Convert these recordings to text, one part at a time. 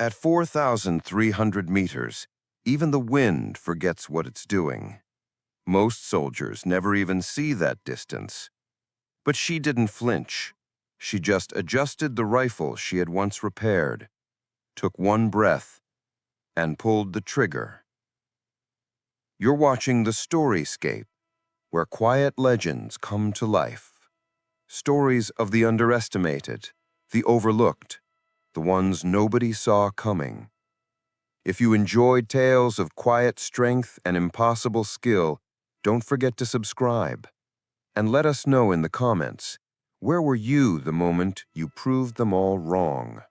At 4,300 meters, even the wind forgets what it's doing. Most soldiers never even see that distance. But she didn't flinch. She just adjusted the rifle she had once repaired, took one breath, and pulled the trigger. You're watching the Storyscape, where quiet legends come to life. Stories of the underestimated, the overlooked, the ones nobody saw coming. If you enjoyed tales of quiet strength and impossible skill, don't forget to subscribe. And let us know in the comments, where were you the moment you proved them all wrong?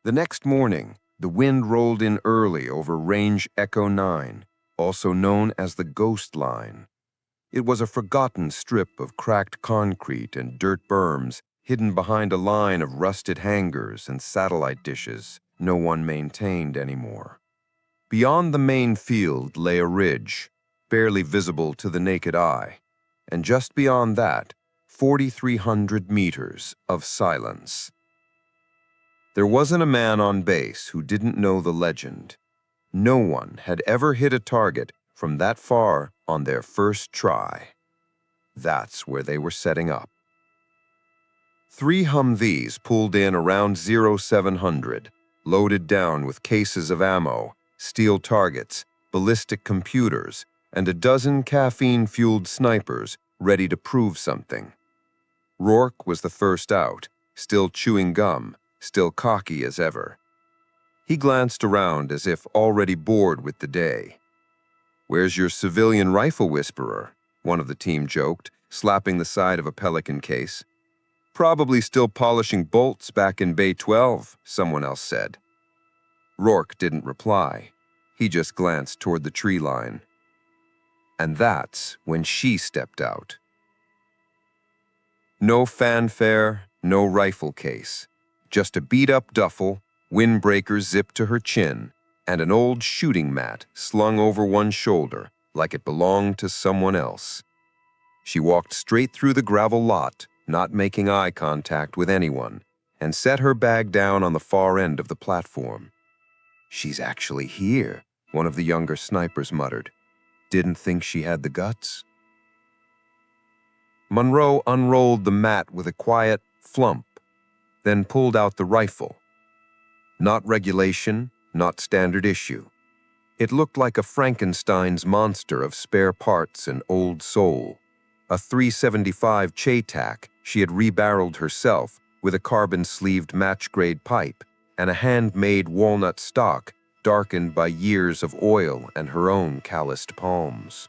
The next morning, the wind rolled in early over Range Echo 9, also known as the Ghost Line. It was a forgotten strip of cracked concrete and dirt berms hidden behind a line of rusted hangars and satellite dishes no one maintained anymore. Beyond the main field lay a ridge, barely visible to the naked eye, and just beyond that, 4,300 meters of silence. There wasn't a man on base who didn't know the legend. No one had ever hit a target from that far on their first try. That's where they were setting up. 3 Humvees pulled in around 0700, loaded down with cases of ammo, steel targets, ballistic computers, and a dozen caffeine-fueled snipers ready to prove something. Rourke was the first out, still chewing gum, still cocky as ever. He glanced around as if already bored with the day. "Where's your civilian rifle whisperer?" one of the team joked, slapping the side of a Pelican case. "Probably still polishing bolts back in Bay 12, someone else said. Rourke didn't reply. He just glanced toward the tree line. And that's when she stepped out. No fanfare, no rifle case. Just a beat-up duffel, windbreaker zipped to her chin, and an old shooting mat slung over one shoulder like it belonged to someone else. She walked straight through the gravel lot, not making eye contact with anyone, and set her bag down on the far end of the platform. "She's actually here," one of the younger snipers muttered. "Didn't think she had the guts." Monroe unrolled the mat with a quiet flump, then pulled out the rifle. Not regulation, not standard issue. It looked like a Frankenstein's monster of spare parts and old soul. A .375 Chaytak she had rebarreled herself with a carbon-sleeved match-grade pipe and a handmade walnut stock darkened by years of oil and her own calloused palms.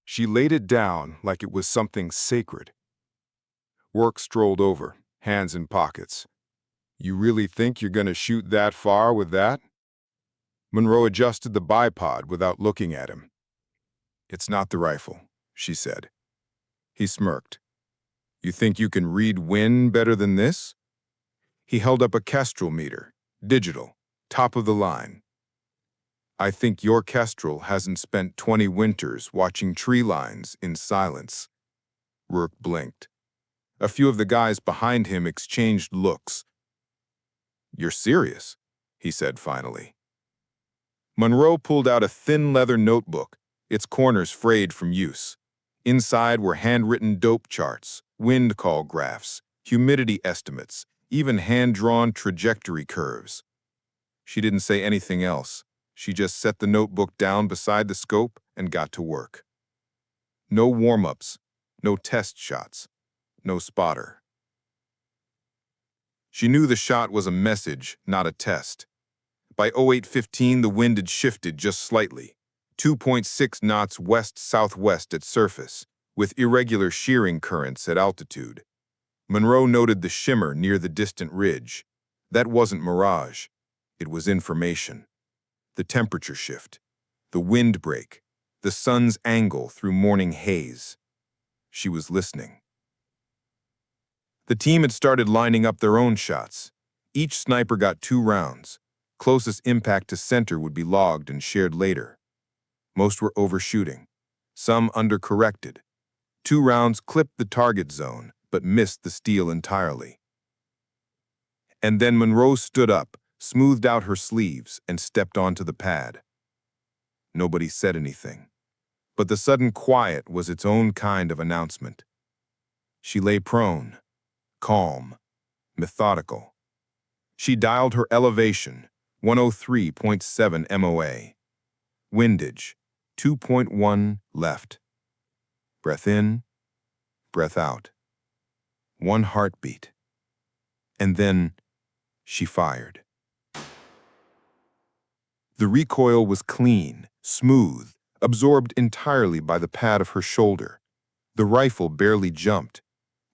She laid it down like it was something sacred. Rourke strolled over, hands in pockets. "You really think you're gonna shoot that far with that?" Monroe adjusted the bipod without looking at him. "It's not the rifle," she said. He smirked. "You think you can read wind better than this?" He held up a Kestrel meter, digital, top of the line. "I think your Kestrel hasn't spent 20 winters watching tree lines in silence." Rourke blinked. A few of the guys behind him exchanged looks. "You're serious," he said finally. Monroe pulled out a thin leather notebook, its corners frayed from use. Inside were handwritten dope charts, wind call graphs, humidity estimates, even hand-drawn trajectory curves. She didn't say anything else. She just set the notebook down beside the scope and got to work. No warm-ups, no test shots, no spotter. She knew the shot was a message, not a test. By 08:15, the wind had shifted just slightly, 2.6 knots west-southwest at surface, with irregular shearing currents at altitude. Monroe noted the shimmer near the distant ridge. That wasn't mirage. It was information. The temperature shift, the wind break, the sun's angle through morning haze. She was listening. The team had started lining up their own shots. Each sniper got 2 rounds. Closest impact to center would be logged and shared later. Most were overshooting, some undercorrected. 2 rounds clipped the target zone, but missed the steel entirely. And then Monroe stood up, smoothed out her sleeves, and stepped onto the pad. Nobody said anything, but the sudden quiet was its own kind of announcement. She lay prone, calm, methodical. She dialed her elevation, 103.7 MOA. Windage, 2.1 left. Breath in, breath out. One heartbeat. And then she fired. The recoil was clean, smooth, absorbed entirely by the pad of her shoulder. The rifle barely jumped.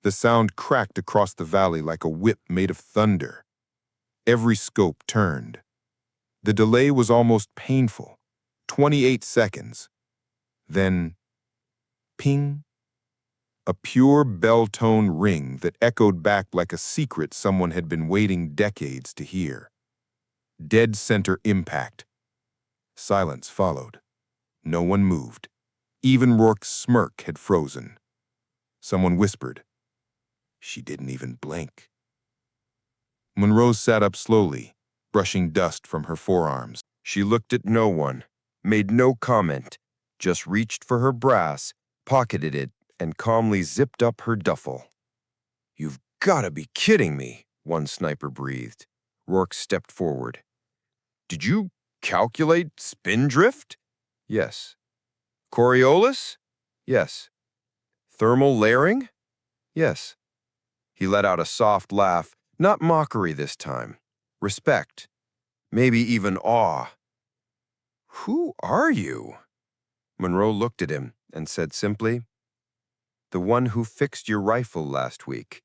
The sound cracked across the valley like a whip made of thunder. Every scope turned. The delay was almost painful. 28 seconds. Then, ping. A pure bell-tone ring that echoed back like a secret someone had been waiting decades to hear. Dead center impact. Silence followed. No one moved. Even Rourke's smirk had frozen. Someone whispered. She didn't even blink. Monroe sat up slowly, brushing dust from her forearms. She looked at no one, made no comment, just reached for her brass, pocketed it, and calmly zipped up her duffel. "You've got to be kidding me," one sniper breathed. Rourke stepped forward. "Did you calculate spin drift?" "Yes." "Coriolis?" "Yes." "Thermal layering?" "Yes." He let out a soft laugh, not mockery this time. Respect. Maybe even awe. "Who are you?" Monroe looked at him and said simply, "The one who fixed your rifle last week."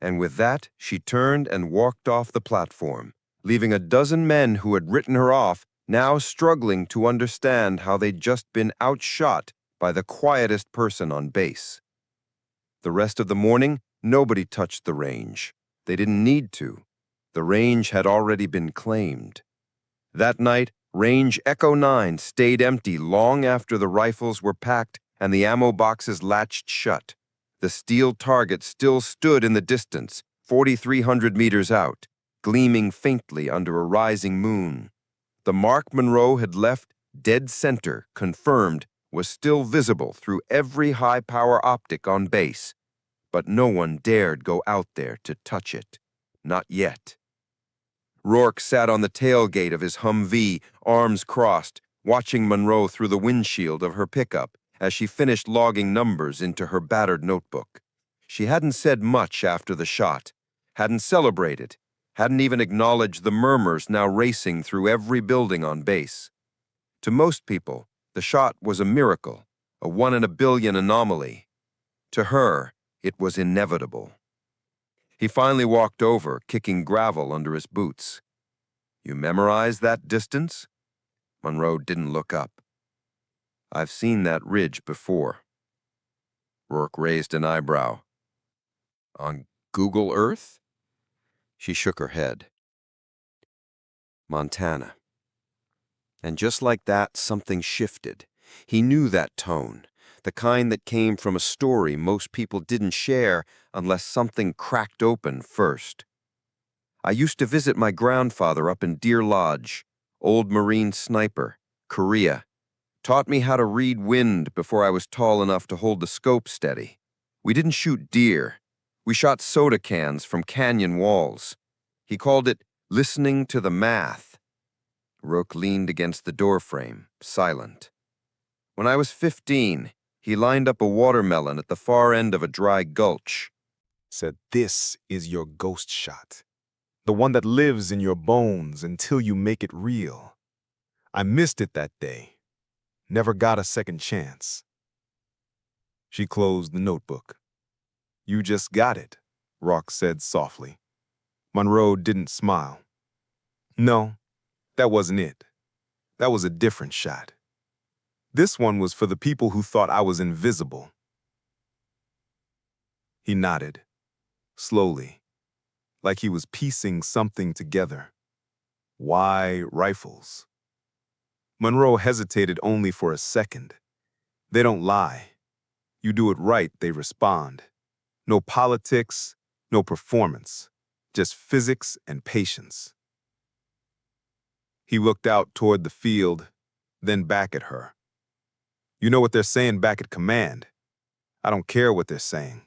And with that, she turned and walked off the platform, leaving a dozen men who had written her off now struggling to understand how they'd just been outshot by the quietest person on base. The rest of the morning, nobody touched the range. They didn't need to. The range had already been claimed. That night, Range Echo 9 stayed empty long after the rifles were packed and the ammo boxes latched shut. The steel target still stood in the distance, 4,300 meters out, gleaming faintly under a rising moon. The mark Monroe had left, dead center, confirmed, was still visible through every high-power optic on base, but no one dared go out there to touch it. Not yet. Rourke sat on the tailgate of his Humvee, arms crossed, watching Monroe through the windshield of her pickup as she finished logging numbers into her battered notebook. She hadn't said much after the shot, hadn't celebrated, hadn't even acknowledged the murmurs now racing through every building on base. To most people, the shot was a miracle, a 1 in a billion anomaly. To her, it was inevitable. He finally walked over, kicking gravel under his boots. "You memorize that distance?" Monroe didn't look up. "I've seen that ridge before." Rourke raised an eyebrow. "On Google Earth?" She shook her head. "Montana." And just like that, something shifted. He knew that tone, the kind that came from a story most people didn't share unless something cracked open first. "I used to visit my grandfather up in Deer Lodge, old Marine sniper, Korea. Taught me how to read wind before I was tall enough to hold the scope steady. We didn't shoot deer. We shot soda cans from canyon walls. He called it listening to the math." Rourke leaned against the doorframe, silent. "When I was 15, he lined up a watermelon at the far end of a dry gulch." Said, "This is your ghost shot. The one that lives in your bones until you make it real. I missed it that day. Never got a second chance." She closed the notebook. "You just got it," Rourke said softly. Monroe didn't smile. "No, that wasn't it. That was a different shot. This one was for the people who thought I was invisible." He nodded, slowly, like he was piecing something together. "Why rifles?" Monroe hesitated only for a second. "They don't lie. You do it right, they respond. No politics, no performance, just physics and patience. He looked out toward the field, then back at her. You know what they're saying back at command. I don't care what they're saying.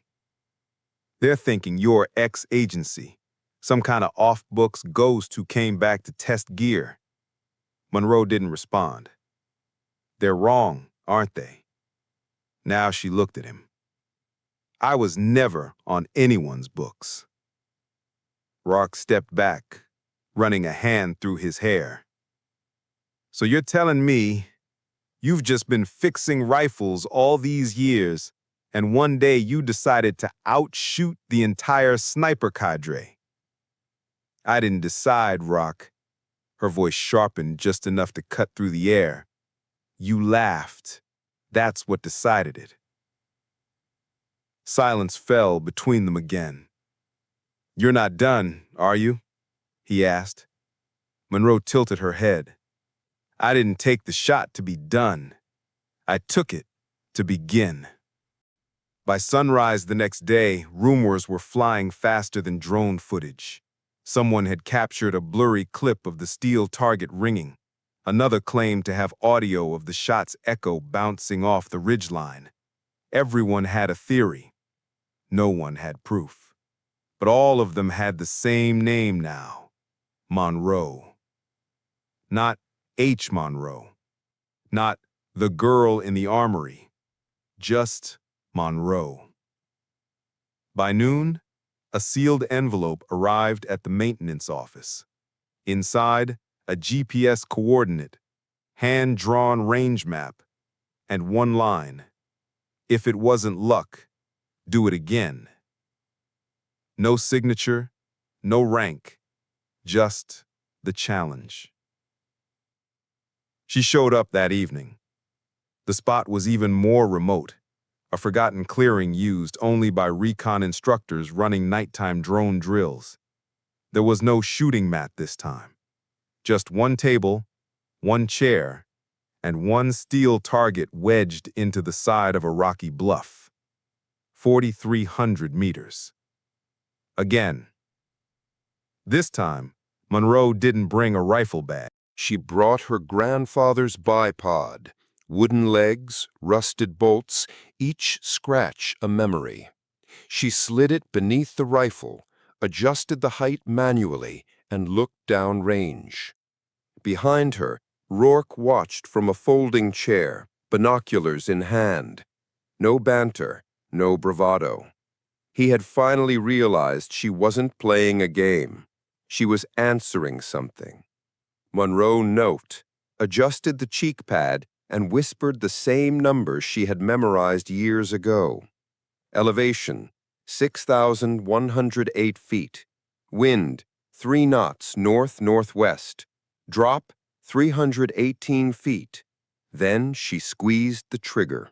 They're thinking you're ex-agency, some kind of off-books ghost who came back to test gear. Monroe didn't respond. They're wrong, aren't they? Now she looked at him. I was never on anyone's books. Rourke stepped back, running a hand through his hair. So you're telling me you've just been fixing rifles all these years, and one day you decided to outshoot the entire sniper cadre? I didn't decide, Rock. Her voice sharpened just enough to cut through the air. You laughed. That's what decided it. Silence fell between them again. You're not done, are you? He asked. Monroe tilted her head. I didn't take the shot to be done. I took it to begin. By sunrise the next day, rumors were flying faster than drone footage. Someone had captured a blurry clip of the steel target ringing. Another claimed to have audio of the shot's echo bouncing off the ridgeline. Everyone had a theory. No one had proof. But all of them had the same name now: Monroe. Not H. Monroe. Not the girl in the armory. Just Monroe. By noon, a sealed envelope arrived at the maintenance office. Inside, a GPS coordinate, hand-drawn range map, and one line: if it wasn't luck, do it again. No signature, no rank, just the challenge. She showed up that evening. The spot was even more remote, a forgotten clearing used only by recon instructors running nighttime drone drills. There was no shooting mat this time. Just one table, one chair, and one steel target wedged into the side of a rocky bluff. 4,300 meters. Again. This time, Monroe didn't bring a rifle bag. She brought her grandfather's bipod, wooden legs, rusted bolts, each scratch a memory. She slid it beneath the rifle, adjusted the height manually, and looked down range. Behind her, Rourke watched from a folding chair, binoculars in hand. No banter, no bravado. He had finally realized she wasn't playing a game. She was answering something. Monroe note, adjusted the cheek pad, and whispered the same numbers she had memorized years ago. Elevation, 6,108 feet. Wind, 3 knots north-northwest. Drop, 318 feet. Then she squeezed the trigger.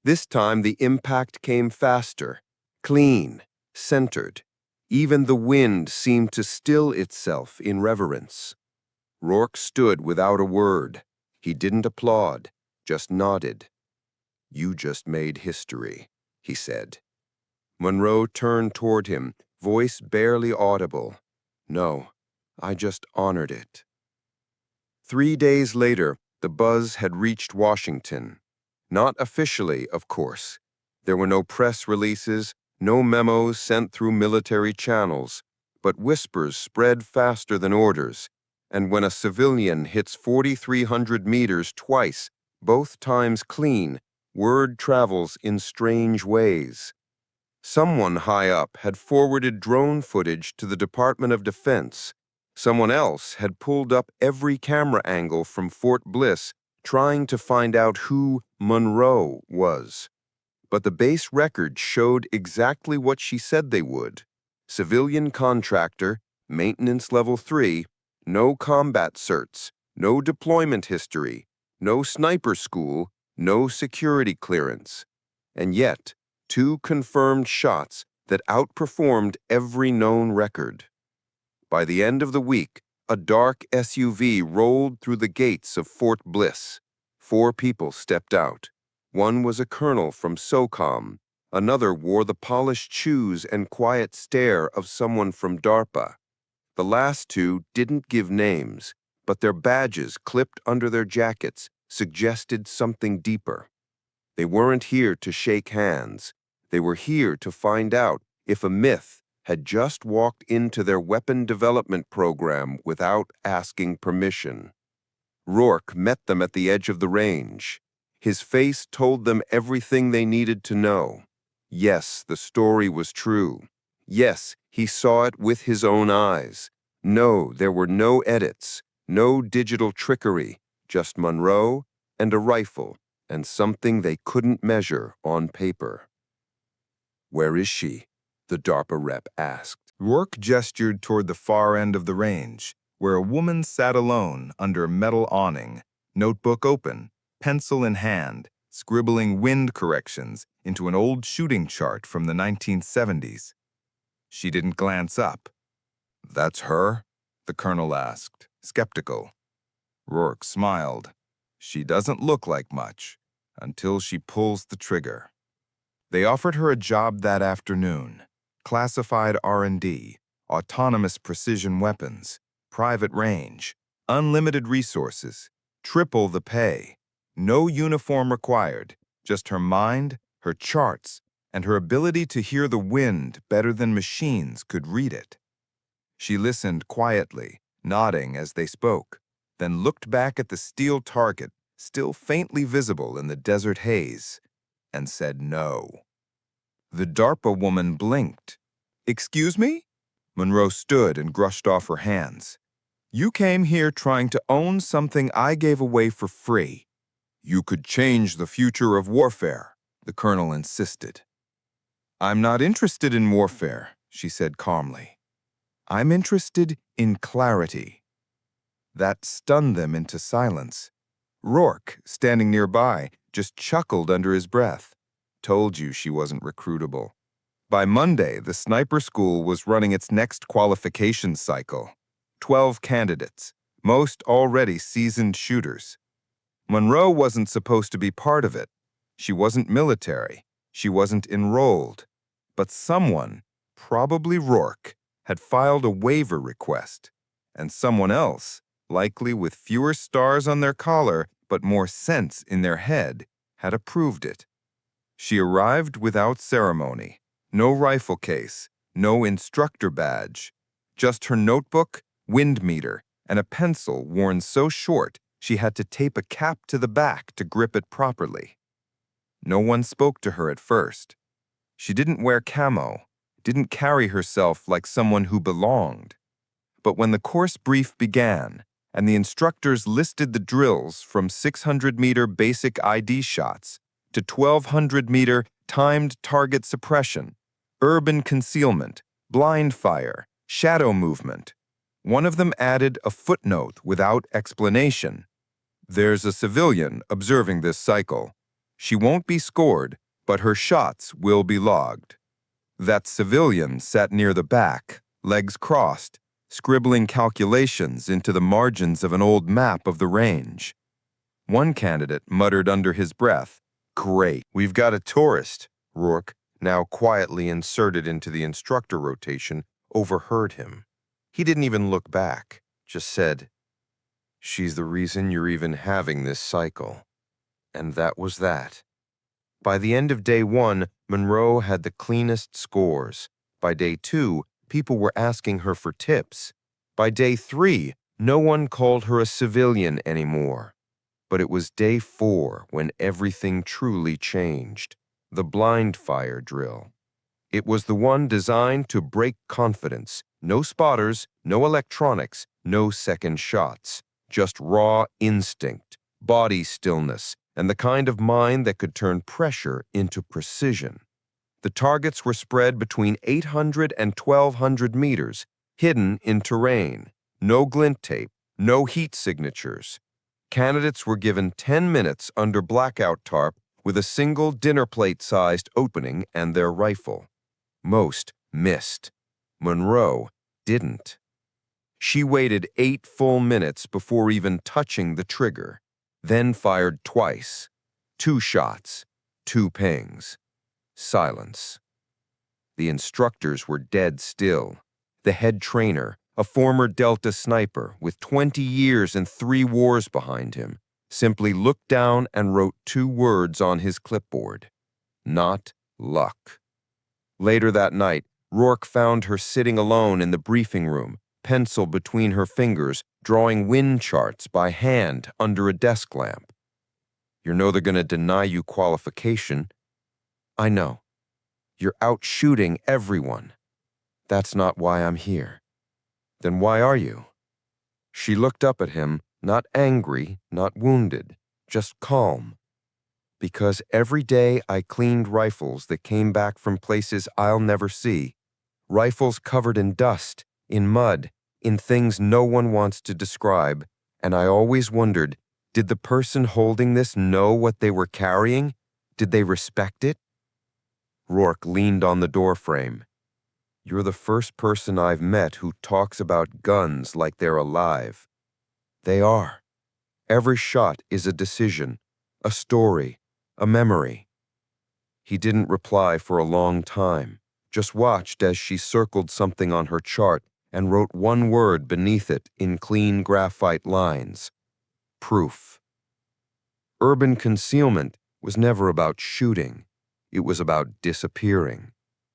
This time the impact came faster, clean, centered. Even the wind seemed to still itself in reverence. Rourke stood without a word. He didn't applaud, just nodded. You just made history, he said. Monroe turned toward him, voice barely audible. No, I just honored it. 3 days later, the buzz had reached Washington. Not officially, of course. There were no press releases, no memos sent through military channels, but whispers spread faster than orders. And when a civilian hits 4,300 meters twice, both times clean, word travels in strange ways. Someone high up had forwarded drone footage to the Department of Defense. Someone else had pulled up every camera angle from Fort Bliss, trying to find out who Monroe was. But the base record showed exactly what she said they would. Civilian contractor, maintenance level 3, no combat certs, no deployment history, no sniper school, no security clearance. And yet, 2 confirmed shots that outperformed every known record. By the end of the week, a dark SUV rolled through the gates of Fort Bliss. 4 people stepped out. One was a colonel from SOCOM, Another wore the polished shoes and quiet stare of someone from DARPA. The last two didn't give names, but their badges clipped under their jackets suggested something deeper. They weren't here to shake hands. They were here to find out if a myth had just walked into their weapon development program without asking permission. Rourke met them at the edge of the range. His face told them everything they needed to know. Yes, the story was true. Yes, he saw it with his own eyes. No, there were no edits, no digital trickery, just Monroe and a rifle and something they couldn't measure on paper. "Where is she?" the DARPA rep asked. Rourke gestured toward the far end of the range, where a woman sat alone under a metal awning, notebook open, pencil in hand, scribbling wind corrections into an old shooting chart from the 1970s. She didn't glance up. "That's her?" the colonel asked, skeptical. Rourke smiled. "She doesn't look like much, until she pulls the trigger." They offered her a job that afternoon. Classified R&D, autonomous precision weapons, private range, unlimited resources, triple the pay. No uniform required, just her mind, her charts, and her ability to hear the wind better than machines could read it. She listened quietly, nodding as they spoke, then looked back at the steel target, still faintly visible in the desert haze, and said no. The DARPA woman blinked. "Excuse me?" Monroe stood and brushed off her hands. "You came here trying to own something I gave away for free. You could change the future of warfare," the colonel insisted. "I'm not interested in warfare," she said calmly. "I'm interested in clarity." That stunned them into silence. Rourke, standing nearby, just chuckled under his breath. "Told you she wasn't recruitable." By Monday, the sniper school was running its next qualification cycle. 12 candidates, most already seasoned shooters. Monroe wasn't supposed to be part of it. She wasn't military. She wasn't enrolled. But someone, probably Rourke, had filed a waiver request. And someone else, likely with fewer stars on their collar but more sense in their head, had approved it. She arrived without ceremony. No rifle case, no instructor badge. Just her notebook, wind meter, and a pencil worn so short she had to tape a cap to the back to grip it properly. No one spoke to her at first. She didn't wear camo, didn't carry herself like someone who belonged. But when the course brief began, and the instructors listed the drills from 600-meter basic ID shots to 1,200-meter timed target suppression, urban concealment, blind fire, shadow movement, one of them added a footnote without explanation. "There's a civilian observing this cycle. She won't be scored, but her shots will be logged." That civilian sat near the back, legs crossed, scribbling calculations into the margins of an old map of the range. One candidate muttered under his breath, "Great, we've got a tourist." Rourke, now quietly inserted into the instructor rotation, overheard him. He didn't even look back, just said, "She's the reason you're even having this cycle." And that was that. By the end of day 1, Monroe had the cleanest scores. By day 2, people were asking her for tips. By day 3, no one called her a civilian anymore. But it was day 4 when everything truly changed. The blind fire drill. It was the one designed to break confidence. No spotters, no electronics, no second shots. Just raw instinct, body stillness, and the kind of mind that could turn pressure into precision. The targets were spread between 800 and 1,200 meters, hidden in terrain. No glint tape, no heat signatures. Candidates were given 10 minutes under blackout tarp with a single dinner plate-sized opening and their rifle. Most missed. Monroe didn't. She waited 8 full minutes before even touching the trigger, then fired twice. 2 shots, 2 pings. Silence. The instructors were dead still. The head trainer, a former Delta sniper with 20 years and 3 wars behind him, simply looked down and wrote 2 words on his clipboard. Not luck. Later that night, Rourke found her sitting alone in the briefing room, pencil between her fingers, drawing wind charts by hand under a desk lamp. You know they're going to deny you qualification. I know. You're out shooting everyone. That's not why I'm here. Then why are you? She looked up at him, not angry, not wounded, just calm. Because every day I cleaned rifles that came back from places I'll never see. Rifles covered in dust, in mud, in things no one wants to describe, and I always wondered, did the person holding this know what they were carrying? Did they respect it? Rourke leaned on the doorframe. You're the first person I've met who talks about guns like they're alive. They are. Every shot is a decision, a story, a memory. He didn't reply for a long time, just watched as she circled something on her chart and wrote one word beneath it in clean graphite lines. Proof. Urban concealment was never about shooting. It was about disappearing.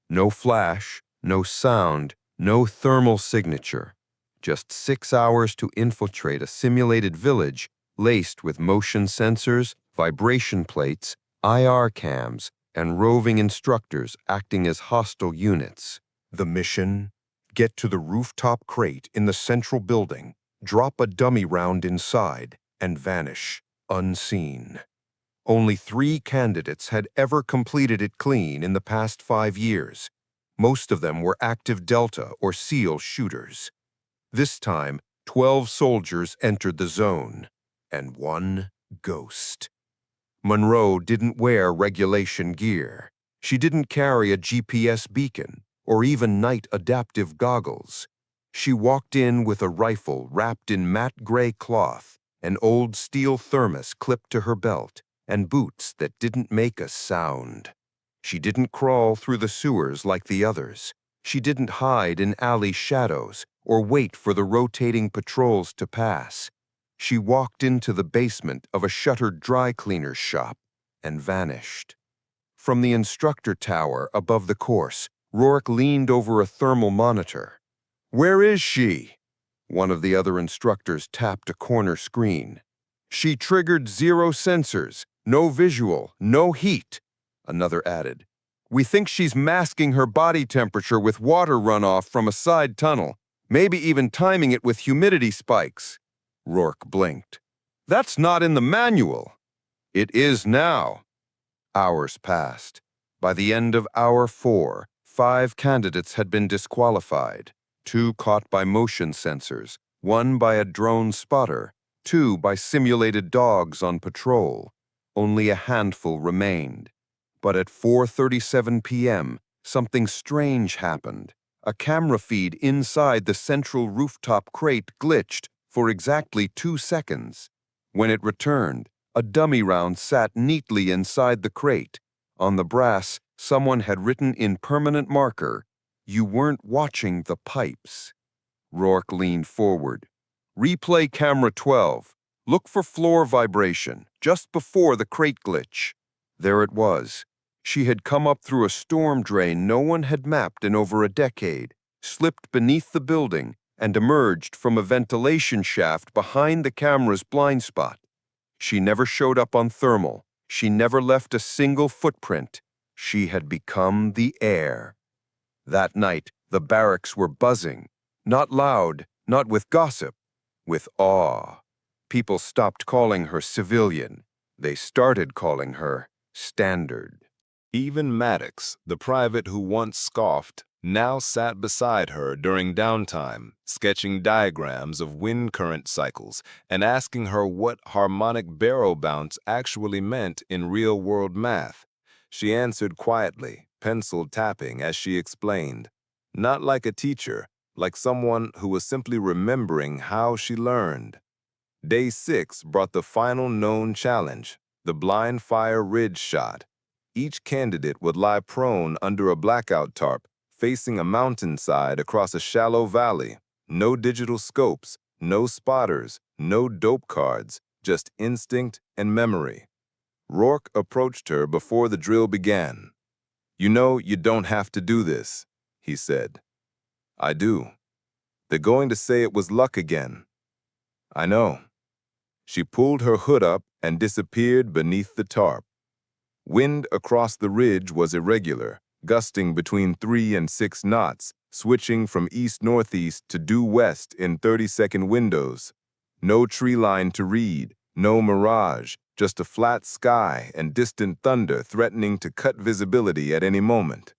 No flash, no sound, no thermal signature. Just 6 hours to infiltrate a simulated village laced with motion sensors, vibration plates, IR cams, and roving instructors acting as hostile units. The mission? Get to the rooftop crate in the central building, drop a dummy round inside, and vanish, unseen. Only 3 candidates had ever completed it clean in the past 5 years. Most of them were active Delta or SEAL shooters. This time, 12 soldiers entered the zone, and 1 ghost. Monroe didn't wear regulation gear. She didn't carry a GPS beacon or even night adaptive goggles. She walked in with a rifle wrapped in matte gray cloth, an old steel thermos clipped to her belt, and boots that didn't make a sound. She didn't crawl through the sewers like the others. She didn't hide in alley shadows or wait for the rotating patrols to pass. She walked into the basement of a shuttered dry cleaner's shop and vanished. From the instructor tower above the course, Rourke leaned over a thermal monitor. Where is she? One of the other instructors tapped a corner screen. She triggered 0 sensors, no visual, no heat. Another added. We think she's masking her body temperature with water runoff from a side tunnel, maybe even timing it with humidity spikes. Rourke blinked. That's not in the manual. It is now. Hours passed. By the end of hour 4, 5 candidates had been disqualified. 2 caught by motion sensors, 1 by a drone spotter, 2 by simulated dogs on patrol. Only a handful remained. But at 4:37 p.m., something strange happened. A camera feed inside the central rooftop crate glitched for exactly 2 seconds. When it returned, a dummy round sat neatly inside the crate. On the brass, someone had written in permanent marker, "You weren't watching the pipes." Rourke leaned forward. Replay camera 12. Look for floor vibration, just before the crate glitch. There it was. She had come up through a storm drain no one had mapped in over a decade, slipped beneath the building, and emerged from a ventilation shaft behind the camera's blind spot. She never showed up on thermal. She never left a single footprint. She had become the air. That night, the barracks were buzzing. Not loud, not with gossip, with awe. People stopped calling her civilian. They started calling her standard. Even Maddox, the private who once scoffed, now sat beside her during downtime, sketching diagrams of wind current cycles and asking her what harmonic barrel bounce actually meant in real-world math. She answered quietly, pencil tapping as she explained. Not like a teacher, like someone who was simply remembering how she learned. Day 6 brought the final known challenge, the blind fire ridge shot. Each candidate would lie prone under a blackout tarp, facing a mountainside across a shallow valley. No digital scopes, no spotters, no dope cards, just instinct and memory. Rourke approached her before the drill began. "You know you don't have to do this," he said. "I do. They're going to say it was luck again." "I know." She pulled her hood up and disappeared beneath the tarp. Wind across the ridge was irregular, gusting between 3 and 6 knots, switching from east-northeast to due-west in 30-second windows. No tree line to read, no mirage, just a flat sky and distant thunder threatening to cut visibility at any moment.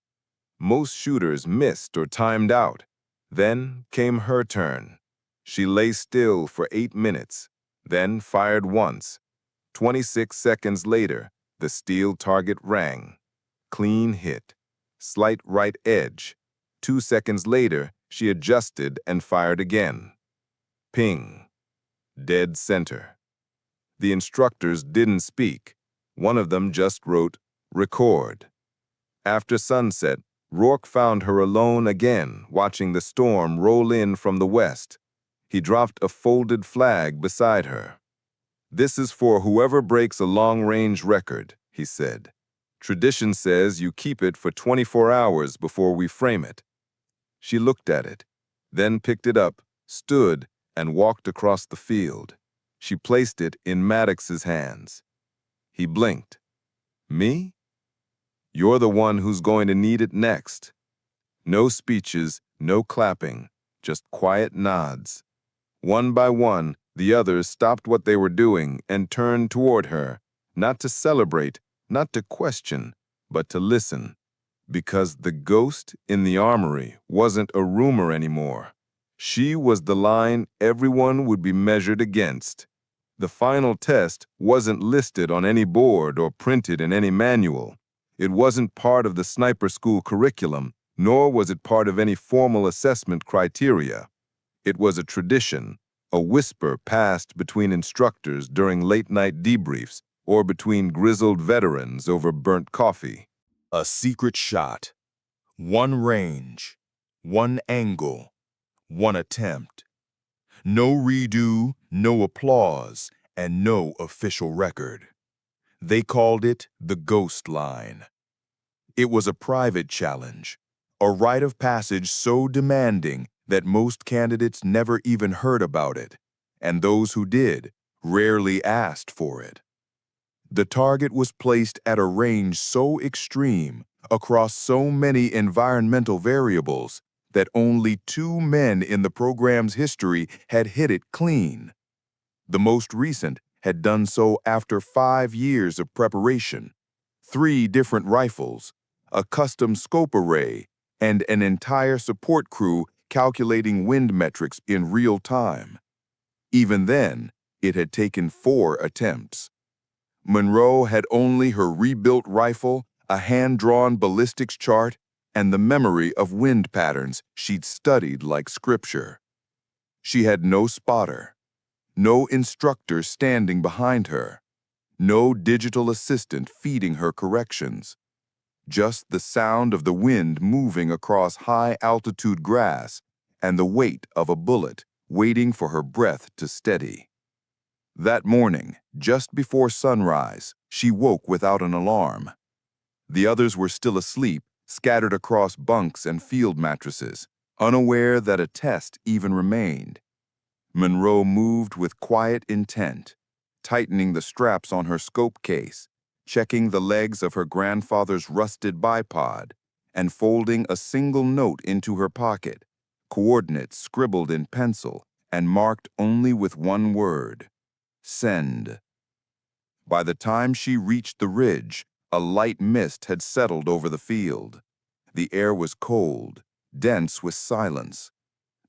Most shooters missed or timed out. Then came her turn. She lay still for 8 minutes, then fired once. 26 seconds later, the steel target rang. Clean hit. Slight right edge. 2 seconds later, she adjusted and fired again. Ping. Dead center. The instructors didn't speak. One of them just wrote, "Record." After sunset, Rourke found her alone again, watching the storm roll in from the west. He dropped a folded flag beside her. "This is for whoever breaks a long-range record," he said. "Tradition says you keep it for 24 hours before we frame it." She looked at it, then picked it up, stood, and walked across the field. She placed it in Maddox's hands. He blinked. "Me? You're the one who's going to need it next." No speeches, no clapping, just quiet nods. One by one, the others stopped what they were doing and turned toward her, not to celebrate, not to question, but to listen. Because the ghost in the armory wasn't a rumor anymore. She was the line everyone would be measured against. The final test wasn't listed on any board or printed in any manual. It wasn't part of the sniper school curriculum, nor was it part of any formal assessment criteria. It was a tradition, a whisper passed between instructors during late-night debriefs or between grizzled veterans over burnt coffee. A secret shot. One range. One angle. One attempt. No redo, no applause, and no official record. They called it the Ghost Line. It was a private challenge, a rite of passage so demanding that most candidates never even heard about it, and those who did rarely asked for it. The target was placed at a range so extreme, across so many environmental variables, that only 2 men in the program's history had hit it clean. The most recent had done so after 5 years of preparation, 3 different rifles, a custom scope array, and an entire support crew calculating wind metrics in real time. Even then, it had taken 4 attempts. Monroe had only her rebuilt rifle, a hand-drawn ballistics chart, and the memory of wind patterns she'd studied like scripture. She had no spotter, no instructor standing behind her, no digital assistant feeding her corrections. Just the sound of the wind moving across high-altitude grass and the weight of a bullet waiting for her breath to steady. That morning, just before sunrise, she woke without an alarm. The others were still asleep, scattered across bunks and field mattresses, unaware that a test even remained. Monroe moved with quiet intent, tightening the straps on her scope case, checking the legs of her grandfather's rusted bipod, and folding a single note into her pocket, coordinates scribbled in pencil and marked only with one word: send. By the time she reached the ridge, a light mist had settled over the field. The air was cold, dense with silence.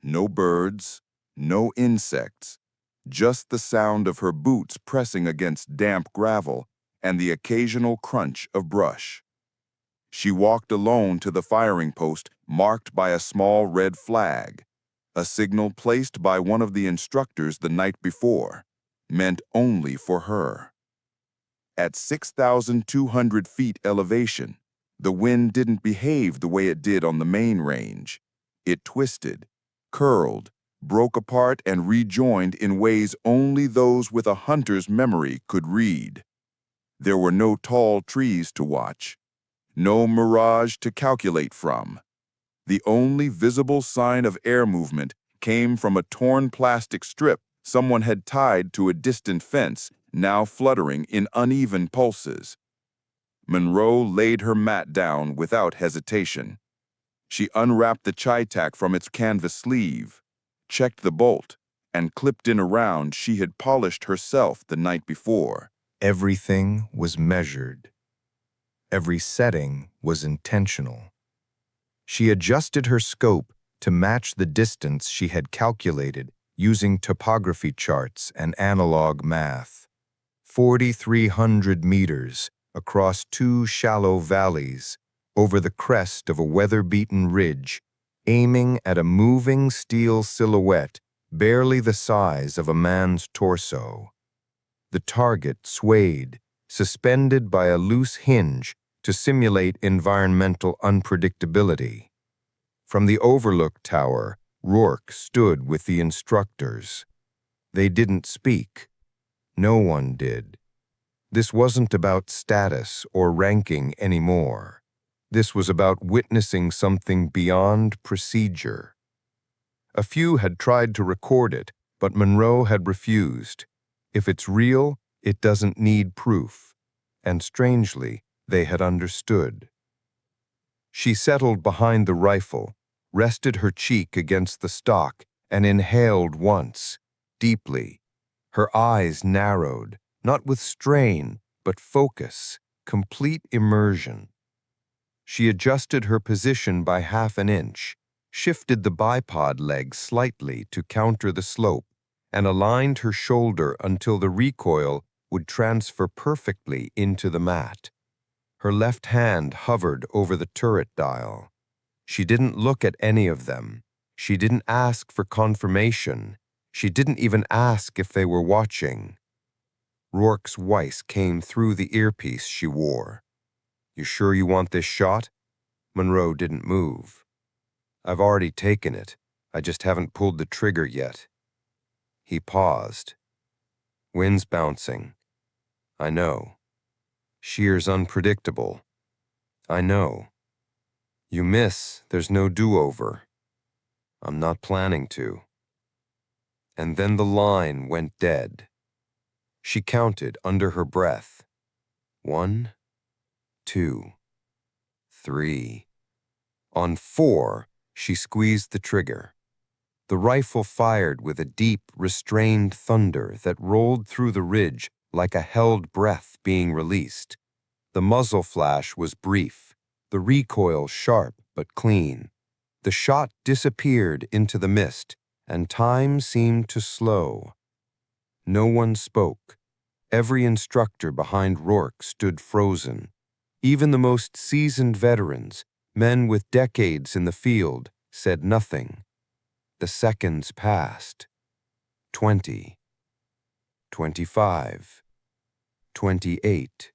No birds, no insects, just the sound of her boots pressing against damp gravel and the occasional crunch of brush. She walked alone to the firing post marked by a small red flag, a signal placed by one of the instructors the night before, meant only for her. at 6,200 feet elevation. The wind didn't behave the way it did on the main range. It twisted, curled, broke apart, and rejoined in ways only those with a hunter's memory could read. There were no tall trees to watch, no mirage to calculate from. The only visible sign of air movement came from a torn plastic strip someone had tied to a distant fence, now fluttering in uneven pulses. Monroe laid her mat down without hesitation. She unwrapped the chai tack from its canvas sleeve, checked the bolt, and clipped in a round she had polished herself the night before. Everything was measured. Every setting was intentional. She adjusted her scope to match the distance she had calculated using topography charts and analog math. 4,300 meters across two shallow valleys over the crest of a weather-beaten ridge, aiming at a moving steel silhouette barely the size of a man's torso. The target swayed, suspended by a loose hinge to simulate environmental unpredictability. From the overlook tower, Rourke stood with the instructors. They didn't speak. No one did. This wasn't about status or ranking anymore. This was about witnessing something beyond procedure. A few had tried to record it, but Monroe had refused. If it's real, it doesn't need proof. And strangely, they had understood. She settled behind the rifle, rested her cheek against the stock, and inhaled once, deeply. Her eyes narrowed, not with strain, but focus, complete immersion. She adjusted her position by half an inch, shifted the bipod leg slightly to counter the slope, and aligned her shoulder until the recoil would transfer perfectly into the mat. Her left hand hovered over the turret dial. She didn't look at any of them. She didn't ask for confirmation. She didn't even ask if they were watching. Rourke's voice came through the earpiece she wore. "You sure you want this shot?" Monroe didn't move. "I've already taken it. I just haven't pulled the trigger yet." He paused. "Wind's bouncing. I know. Shear's unpredictable. I know. You miss, there's no do-over. I'm not planning to." And then the line went dead. She counted under her breath. 1, 2, 3. On 4, she squeezed the trigger. The rifle fired with a deep, restrained thunder that rolled through the ridge like a held breath being released. The muzzle flash was brief, the recoil sharp but clean. The shot disappeared into the mist, and time seemed to slow. No one spoke. Every instructor behind Rourke stood frozen. Even the most seasoned veterans, men with decades in the field, said nothing. The seconds passed. 20, 25, 28.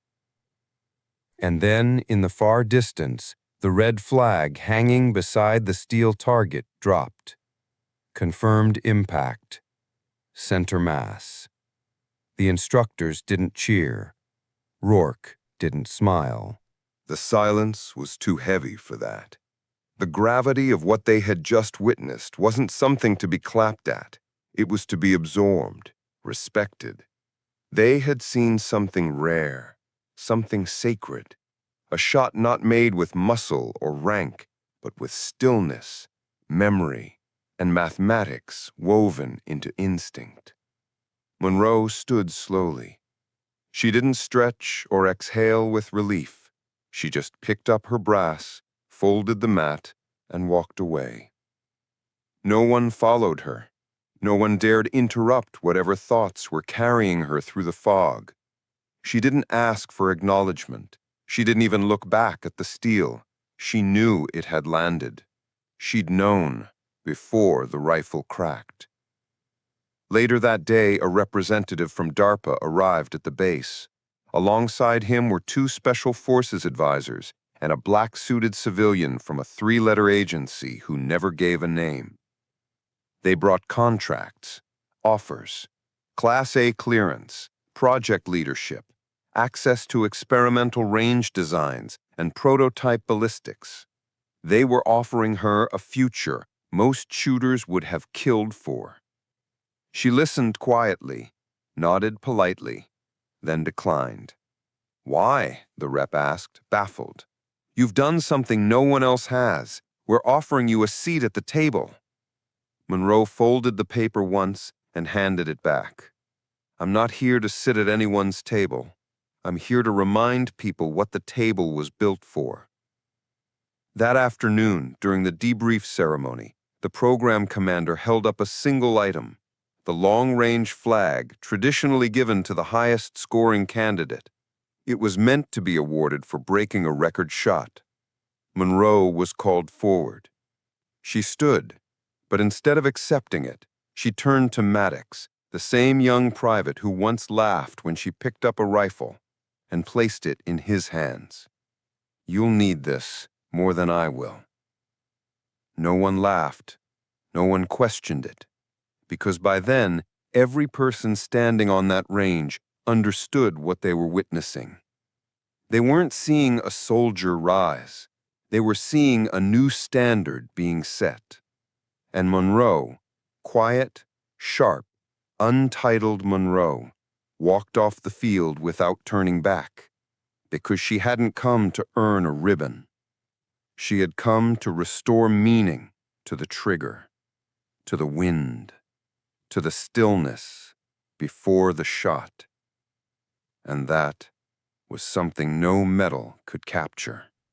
And then, in the far distance, the red flag hanging beside the steel target dropped. Confirmed impact. Center mass. The instructors didn't cheer. Rourke didn't smile. The silence was too heavy for that. The gravity of what they had just witnessed wasn't something to be clapped at. It was to be absorbed, respected. They had seen something rare, something sacred, a shot not made with muscle or rank, but with stillness, memory, and mathematics woven into instinct. Monroe stood slowly. She didn't stretch or exhale with relief. She just picked up her brass, folded the mat, and walked away. No one followed her. No one dared interrupt whatever thoughts were carrying her through the fog. She didn't ask for acknowledgement. She didn't even look back at the steel. She knew it had landed. She'd known before the rifle cracked. Later that day, a representative from DARPA arrived at the base. Alongside him were two special forces advisors and a black-suited civilian from a three-letter agency who never gave a name. They brought contracts, offers, Class A clearance, project leadership, access to experimental range designs, and prototype ballistics. They were offering her a future most shooters would have killed for. She listened quietly, nodded politely, then declined. Why? The rep asked, baffled. You've done something no one else has. We're offering you a seat at the table. Monroe folded the paper once and handed it back. I'm not here to sit at anyone's table. I'm here to remind people what the table was built for. That afternoon, during the debrief ceremony, the program commander held up a single item, the long-range flag traditionally given to the highest-scoring candidate. It was meant to be awarded for breaking a record shot. Monroe was called forward. She stood, but instead of accepting it, she turned to Maddox, the same young private who once laughed when she picked up a rifle, and placed it in his hands. You'll need this more than I will. No one laughed. No one questioned it, because by then, every person standing on that range understood what they were witnessing. They weren't seeing a soldier rise. They were seeing a new standard being set. And Monroe, quiet, sharp, untitled Monroe, walked off the field without turning back, because she hadn't come to earn a ribbon. She had come to restore meaning to the trigger, to the wind, to the stillness before the shot. And that was something no medal could capture.